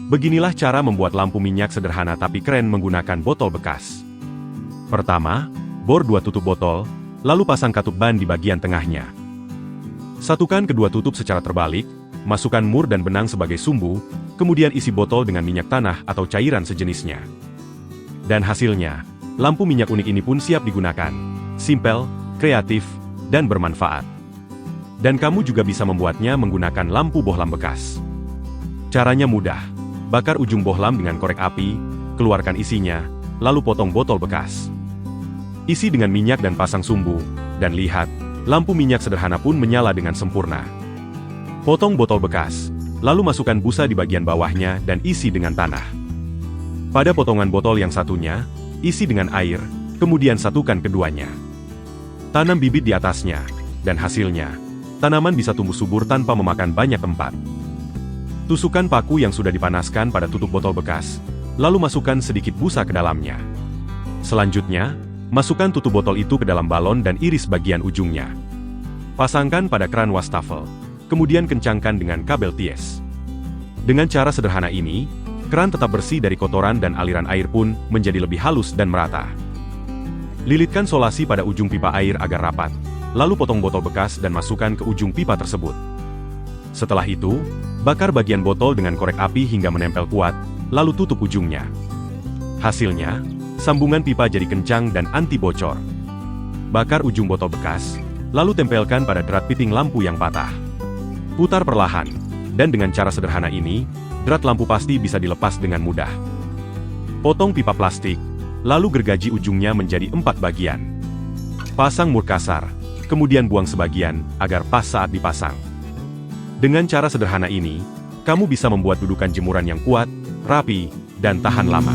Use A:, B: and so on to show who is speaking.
A: Beginilah cara membuat lampu minyak sederhana tapi keren menggunakan botol bekas. Pertama, bor 2 tutup botol, lalu pasang katup ban di bagian tengahnya. Satukan kedua tutup secara terbalik, masukkan mur dan benang sebagai sumbu, kemudian isi botol dengan minyak tanah atau cairan sejenisnya. Dan hasilnya, lampu minyak unik ini pun siap digunakan. Simpel, kreatif, dan bermanfaat. Dan kamu juga bisa membuatnya menggunakan lampu bohlam bekas. Caranya mudah. Bakar ujung bohlam dengan korek api, keluarkan isinya, lalu potong botol bekas. Isi dengan minyak dan pasang sumbu, dan lihat, lampu minyak sederhana pun menyala dengan sempurna. Potong botol bekas, lalu masukkan busa di bagian bawahnya dan isi dengan tanah. Pada potongan botol yang satunya, isi dengan air, kemudian satukan keduanya. Tanam bibit di atasnya, dan hasilnya, tanaman bisa tumbuh subur tanpa memakan banyak tempat. Tusukkan paku yang sudah dipanaskan pada tutup botol bekas, lalu masukkan sedikit busa ke dalamnya. Selanjutnya, masukkan tutup botol itu ke dalam balon dan iris bagian ujungnya. Pasangkan pada keran wastafel, kemudian kencangkan dengan kabel ties. Dengan cara sederhana ini, keran tetap bersih dari kotoran dan aliran air pun menjadi lebih halus dan merata. Lilitkan solasi pada ujung pipa air agar rapat, lalu potong botol bekas dan masukkan ke ujung pipa tersebut. Setelah itu, bakar bagian botol dengan korek api hingga menempel kuat, lalu tutup ujungnya. Hasilnya, sambungan pipa jadi kencang dan anti bocor. Bakar ujung botol bekas, lalu tempelkan pada drat piting lampu yang patah. Putar perlahan, dan dengan cara sederhana ini, drat lampu pasti bisa dilepas dengan mudah. Potong pipa plastik, lalu gergaji ujungnya menjadi 4 bagian. Pasang mur kasar, kemudian buang sebagian, agar pas saat dipasang. Dengan cara sederhana ini, kamu bisa membuat dudukan jemuran yang kuat, rapi, dan tahan lama.